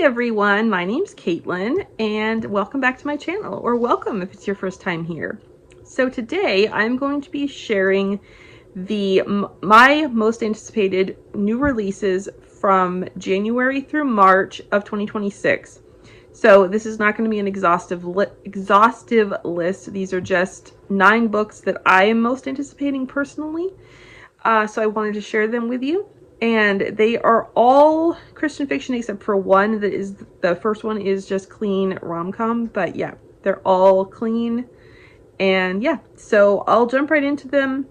everyone, my name's Caitlyn and welcome back to my channel, or welcome if it's your first time here. So today I'm going to be sharing my most anticipated new releases from January through March of 2026. So this is not going to be an exhaustive list. These are just 9 books that I am most anticipating personally. So I wanted to share them with you. And they are all Christian fiction except for one that is, the first one is just clean rom-com. But yeah, they're all clean. And yeah, so I'll jump right into them.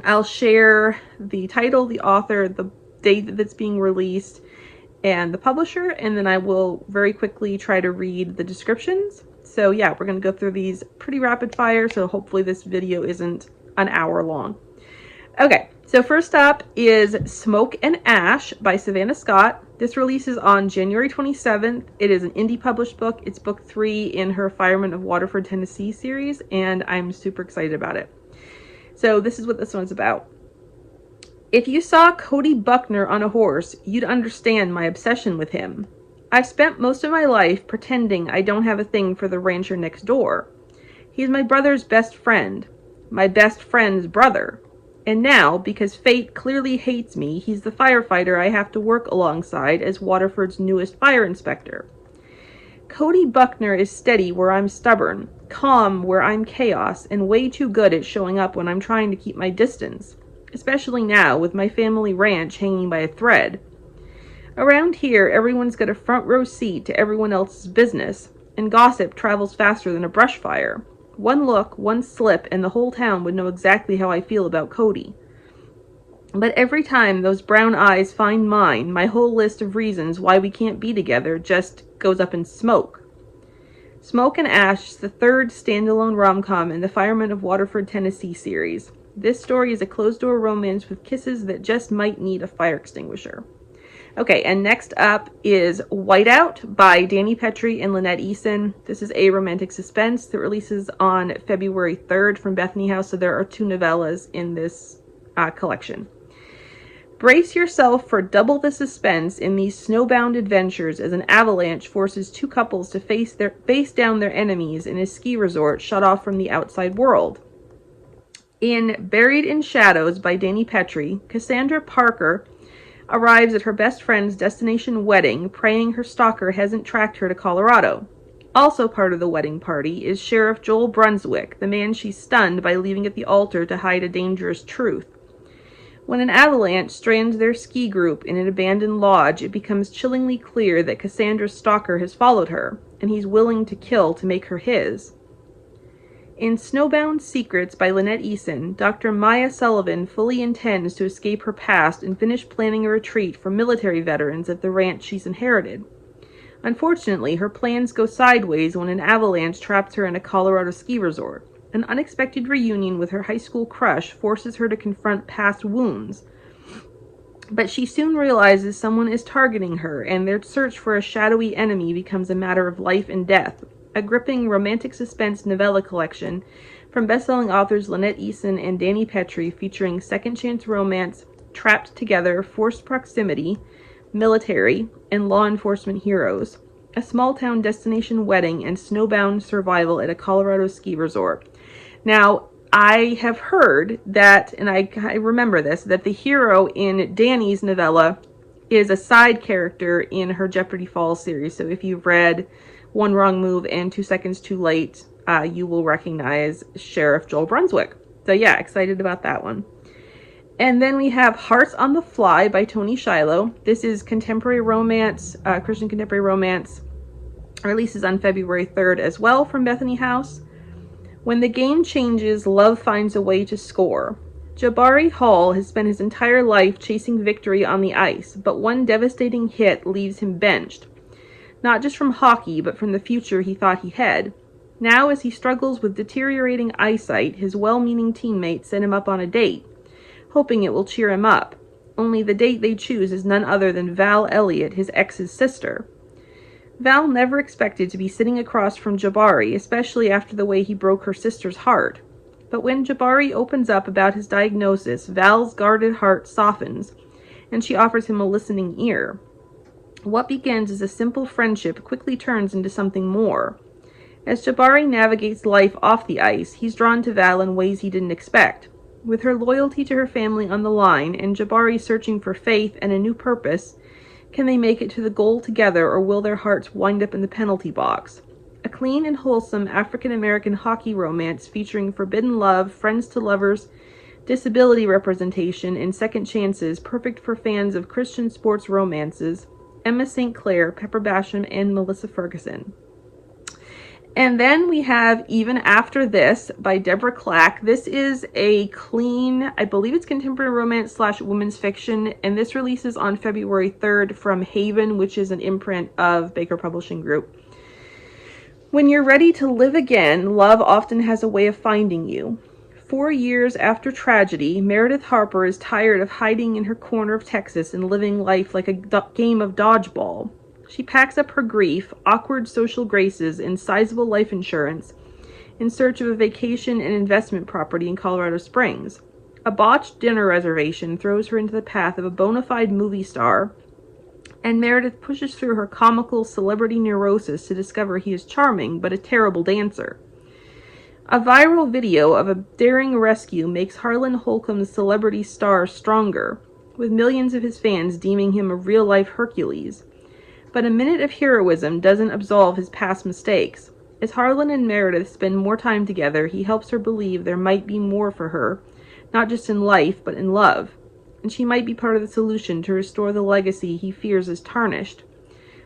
I'll share the title, the author, the date that's being released, and the publisher. And then I will very quickly try to read the descriptions. So yeah, we're going to go through these pretty rapid fire. So hopefully this video isn't an hour long. Okay, so first up is Smoke and Ash by Savannah Scott. This releases on January 27th. It is an indie published book. It's book 3 in her Firemen of Waterford, Tennessee series, and I'm super excited about it. So this is what this one's about. If you saw Cody Buckner on a horse, you'd understand my obsession with him. I've spent most of my life pretending I don't have a thing for the rancher next door. He's my brother's best friend, my best friend's brother. And now, because fate clearly hates me, he's the firefighter I have to work alongside as Waterford's newest fire inspector. Cody Buckner is steady where I'm stubborn, calm where I'm chaos, and way too good at showing up when I'm trying to keep my distance, especially now with my family ranch hanging by a thread. Around here, everyone's got a front row seat to everyone else's business, and gossip travels faster than a brush fire. One look, one slip, and the whole town would know exactly how I feel about Cody. But every time those brown eyes find mine, my whole list of reasons why we can't be together just goes up in smoke. Smoke and Ash is the 3rd standalone rom-com in the Firemen of Waterford, Tennessee series. This story is a closed-door romance with kisses that just might need a fire extinguisher. Okay, and next up is Whiteout by Danny Petrie and Lynette Eason. This is a romantic suspense that releases on February 3rd from Bethany House, so there are 2 novellas in this collection. Brace yourself for double the suspense in these snowbound adventures as an avalanche forces 2 couples to face down their enemies in a ski resort shut off from the outside world. In Buried in Shadows by Danny Petrie, Cassandra Parker arrives at her best friend's destination wedding, praying her stalker hasn't tracked her to Colorado. Also part of the wedding party is Sheriff Joel Brunswick, the man she stunned by leaving at the altar to hide a dangerous truth. When an avalanche strands their ski group in an abandoned lodge, it becomes chillingly clear that Cassandra's stalker has followed her, and he's willing to kill to make her his. In Snowbound Secrets by Lynette Eason, Dr. Maya Sullivan fully intends to escape her past and finish planning a retreat for military veterans at the ranch she's inherited. Unfortunately, her plans go sideways when an avalanche traps her in a Colorado ski resort. An unexpected reunion with her high school crush forces her to confront past wounds. But she soon realizes someone is targeting her, and their search for a shadowy enemy becomes a matter of life and death. A gripping romantic suspense novella collection from best-selling authors Lynette Eason and Danny Petrie, featuring second chance romance, trapped together, forced proximity, military, and law enforcement heroes, a small-town destination wedding, and snowbound survival at a Colorado ski resort. Now, I have heard that, and I remember this, that the hero in Danny's novella is a side character in her Jeopardy Falls series. So if you've read One Wrong Move and 2 Seconds Too Late, you will recognize Sheriff Joel Brunswick. So yeah, excited about that one. And then we have Hearts on the Fly by Toni Shiloh. This is contemporary romance, Christian contemporary romance. Releases on February 3rd as well from Bethany House. When the game changes, love finds a way to score. Jabari Hall has spent his entire life chasing victory on the ice, but one devastating hit leaves him benched. Not just from hockey, but from the future he thought he had. Now, as he struggles with deteriorating eyesight, his well-meaning teammates set him up on a date, hoping it will cheer him up. Only the date they choose is none other than Val Elliott, his ex's sister. Val never expected to be sitting across from Jabari, especially after the way he broke her sister's heart. But when Jabari opens up about his diagnosis, Val's guarded heart softens, and she offers him a listening ear. What begins as a simple friendship quickly turns into something more. As Jabari navigates life off the ice, he's drawn to Val in ways he didn't expect. With her loyalty to her family on the line and Jabari searching for faith and a new purpose, can they make it to the goal together, or will their hearts wind up in the penalty box? A clean and wholesome African-American hockey romance featuring forbidden love, friends to lovers, disability representation, and second chances, perfect for fans of Christian sports romances. Emma St. Clair, Pepper Basham, and Melissa Ferguson. And then we have Even After This by Deborah Clack. This is a clean, I believe it's contemporary romance / women's fiction, and this releases on February 3rd from Haven, which is an imprint of Baker Publishing Group. When you're ready to live again, love often has a way of finding you. 4 years after tragedy, Meredith Harper is tired of hiding in her corner of Texas and living life like a game of dodgeball. She packs up her grief, awkward social graces, and sizable life insurance in search of a vacation and investment property in Colorado Springs. A botched dinner reservation throws her into the path of a bona fide movie star, and Meredith pushes through her comical celebrity neurosis to discover he is charming but a terrible dancer. A viral video of a daring rescue makes Harlan Holcomb's celebrity star stronger, with millions of his fans deeming him a real-life Hercules. But a minute of heroism doesn't absolve his past mistakes. As Harlan and Meredith spend more time together, he helps her believe there might be more for her, not just in life, but in love. And she might be part of the solution to restore the legacy he fears is tarnished.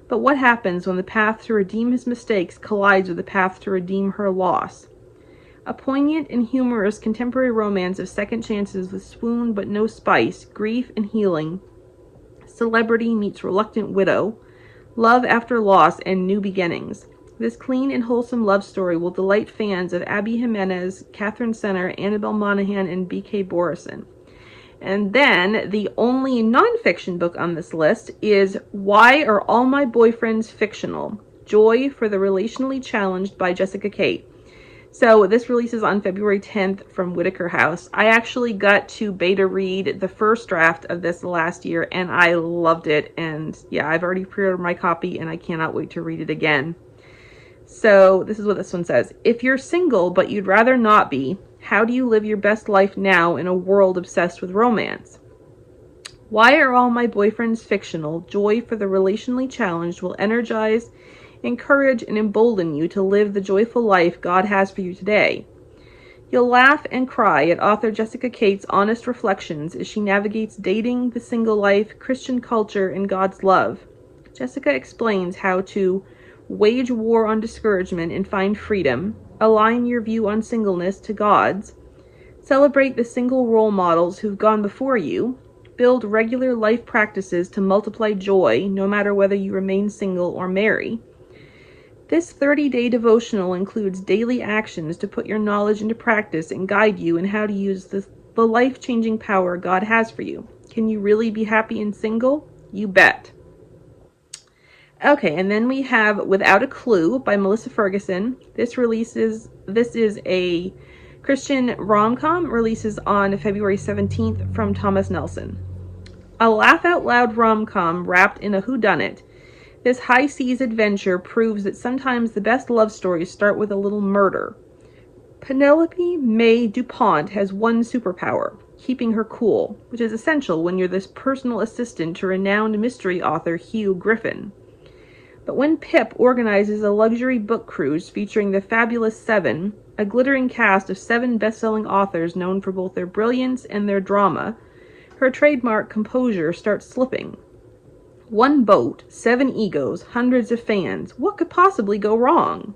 But what happens when the path to redeem his mistakes collides with the path to redeem her loss? A poignant and humorous contemporary romance of second chances with swoon but no spice, grief and healing, celebrity meets reluctant widow, love after loss, and new beginnings. This clean and wholesome love story will delight fans of Abby Jimenez, Catherine Senner, Annabelle Monaghan, and B.K. Borison. And then the only nonfiction book on this list is Why Are All My Boyfriends Fictional? Joy for the Relationally Challenged by Jessica Kate. So this releases on February 10th from Whitaker House. I actually got to beta read the first draft of this last year, and I loved it. And yeah, I've already pre-ordered my copy, and I cannot wait to read it again. So this is what this one says. If you're single, but you'd rather not be, how do you live your best life now in a world obsessed with romance? Why Are All My Boyfriends Fictional? Joy for the Relationally Challenged will energize, encourage, and embolden you to live the joyful life God has for you today. You'll laugh and cry at author Jessica Kate's honest reflections as she navigates dating, the single life, Christian culture, and God's love. Jessica explains how to wage war on discouragement and find freedom, align your view on singleness to God's, celebrate the single role models who've gone before you, build regular life practices to multiply joy no matter whether you remain single or marry. This 30-day devotional includes daily actions to put your knowledge into practice and guide you in how to use the life-changing power God has for you. Can you really be happy and single? You bet. Okay, and then we have Without a Clue by Melissa Ferguson. This is a Christian rom-com, releases on February 17th from Thomas Nelson. A laugh-out-loud rom-com wrapped in a whodunit. This high seas adventure proves that sometimes the best love stories start with a little murder. Penelope May DuPont has one superpower, keeping her cool, which is essential when you're this personal assistant to renowned mystery author Hugh Griffin. But when Pip organizes a luxury book cruise featuring the Fabulous Seven, a glittering cast of 7 best-selling authors known for both their brilliance and their drama, her trademark composure starts slipping. One boat, 7 egos, hundreds of fans. What could possibly go wrong?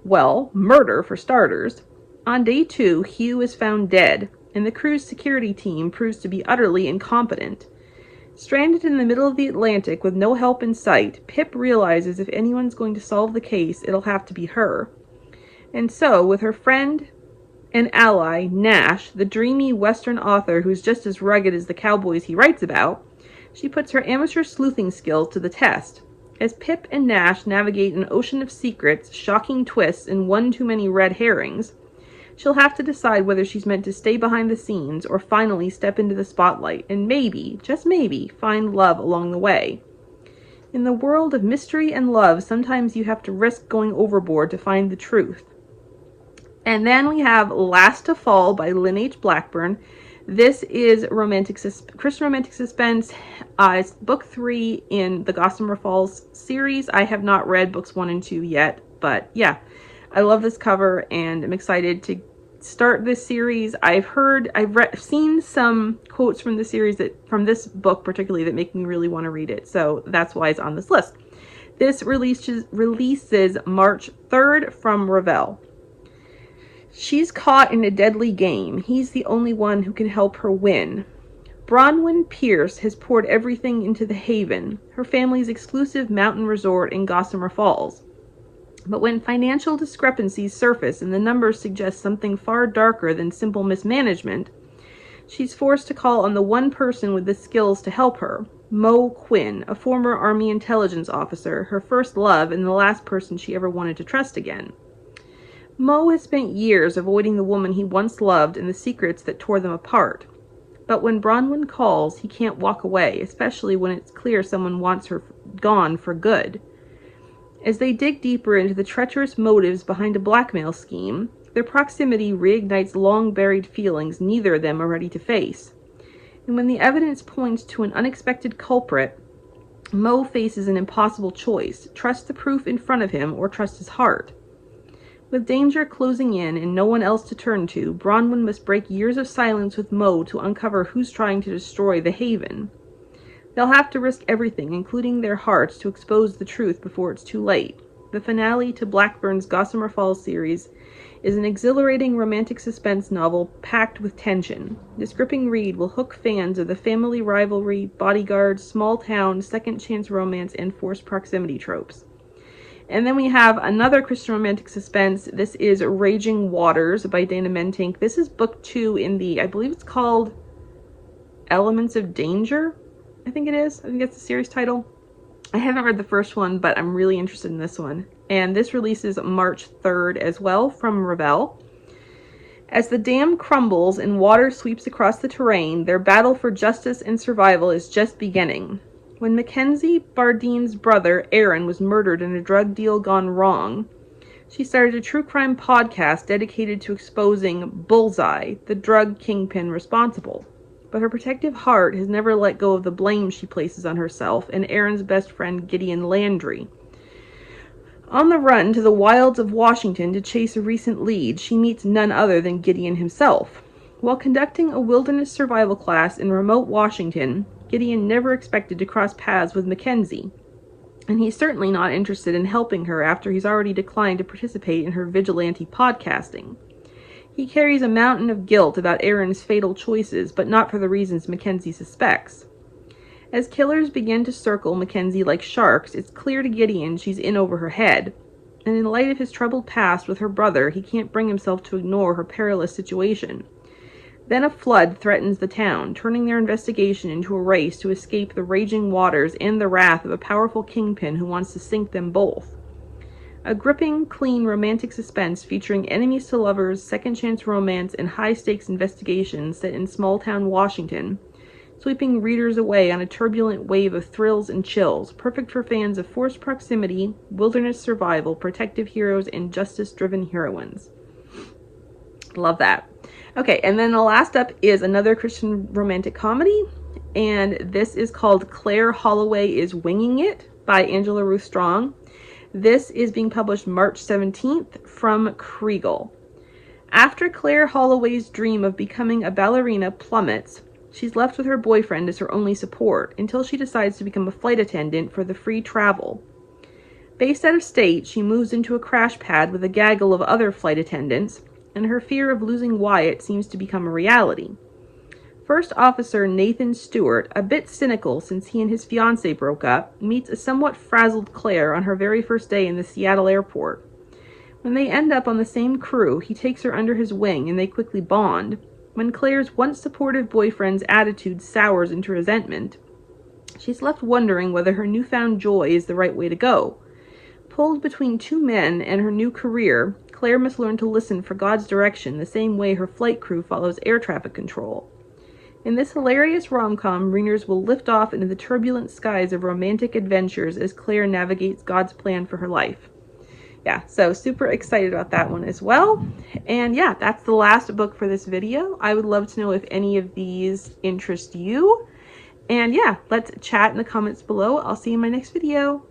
Well, murder for starters. On day 2, Hugh is found dead, and the cruise security team proves to be utterly incompetent. Stranded in the middle of the Atlantic with no help in sight, Pip realizes if anyone's going to solve the case, it'll have to be her. And so, with her friend and ally, Nash, the dreamy Western author who's just as rugged as the cowboys he writes about, she puts her amateur sleuthing skills to the test. As Pip and Nash navigate an ocean of secrets, shocking twists, and one too many red herrings, she'll have to decide whether she's meant to stay behind the scenes or finally step into the spotlight and maybe, just maybe, find love along the way. In the world of mystery and love, sometimes you have to risk going overboard to find the truth. And then we have Last to Fall by Lynn H. Blackburn. This is Christian romantic suspense. It's book 3 in the Gossamer Falls series. I have not read books 1 and 2 yet, but yeah, I love this cover and I'm excited to start this series. I've seen some quotes from the series from this book particularly that make me really want to read it. So that's why it's on this list. This releases March 3rd from Revell. She's caught in a deadly game. He's the only one who can help her win. Bronwyn Pierce has poured everything into the Haven, her family's exclusive mountain resort in Gossamer Falls. But when financial discrepancies surface and the numbers suggest something far darker than simple mismanagement, she's forced to call on the one person with the skills to help her, Mo Quinn, a former Army intelligence officer, her first love and the last person she ever wanted to trust again. Mo has spent years avoiding the woman he once loved and the secrets that tore them apart. But when Bronwyn calls, he can't walk away, especially when it's clear someone wants her gone for good. As they dig deeper into the treacherous motives behind a blackmail scheme, their proximity reignites long-buried feelings neither of them are ready to face. And when the evidence points to an unexpected culprit, Mo faces an impossible choice: trust the proof in front of him or trust his heart. With danger closing in and no one else to turn to, Bronwyn must break years of silence with Mo to uncover who's trying to destroy the Haven. They'll have to risk everything, including their hearts, to expose the truth before it's too late. The finale to Blackburn's Gossamer Falls series is an exhilarating romantic suspense novel packed with tension. This gripping read will hook fans of the family rivalry, bodyguard, small town, second chance romance, and forced proximity tropes. And then we have another Christian romantic suspense. This is Raging Waters by Dana Mentink. This is book 2 in the, I believe it's called Elements of Danger. I think it is. I think that's the series title. I haven't read the first one, but I'm really interested in this one. And this releases March 3rd as well from Revell. As the dam crumbles and water sweeps across the terrain, their battle for justice and survival is just beginning. When Mackenzie Bardine's brother, Aaron, was murdered in a drug deal gone wrong, she started a true crime podcast dedicated to exposing Bullseye, the drug kingpin responsible. But her protective heart has never let go of the blame she places on herself and Aaron's best friend, Gideon Landry. On the run to the wilds of Washington to chase a recent lead, she meets none other than Gideon himself. While conducting a wilderness survival class in remote Washington, Gideon never expected to cross paths with Mackenzie, and he's certainly not interested in helping her after he's already declined to participate in her vigilante podcasting. He carries a mountain of guilt about Aaron's fatal choices, but not for the reasons Mackenzie suspects. As killers begin to circle Mackenzie like sharks, it's clear to Gideon she's in over her head, and in light of his troubled past with her brother, he can't bring himself to ignore her perilous situation. Then a flood threatens the town, turning their investigation into a race to escape the raging waters and the wrath of a powerful kingpin who wants to sink them both. A gripping, clean, romantic suspense featuring enemies to lovers, second chance romance, and high-stakes investigations set in small-town Washington, sweeping readers away on a turbulent wave of thrills and chills, perfect for fans of forced proximity, wilderness survival, protective heroes, and justice-driven heroines. Love that. Okay, and then the last up is another Christian romantic comedy, and this is called Claire Holloway is Winging It by Angela Ruth Strong. This is being published March 17th from Kriegel. After Claire Holloway's dream of becoming a ballerina plummets, she's left with her boyfriend as her only support until she decides to become a flight attendant for the free travel. Based out of state, she moves into a crash pad with a gaggle of other flight attendants, and her fear of losing Wyatt seems to become a reality. First Officer Nathan Stewart, a bit cynical since he and his fiancée broke up, meets a somewhat frazzled Claire on her very first day in the Seattle airport. When they end up on the same crew, he takes her under his wing and they quickly bond. When Claire's once supportive boyfriend's attitude sours into resentment, she's left wondering whether her newfound joy is the right way to go. Pulled between two men and her new career, Claire must learn to listen for God's direction the same way her flight crew follows air traffic control. In this hilarious rom-com, readers will lift off into the turbulent skies of romantic adventures as Claire navigates God's plan for her life. Yeah, so super excited about that one as well. And yeah, that's the last book for this video. I would love to know if any of these interest you. And yeah, let's chat in the comments below. I'll see you in my next video.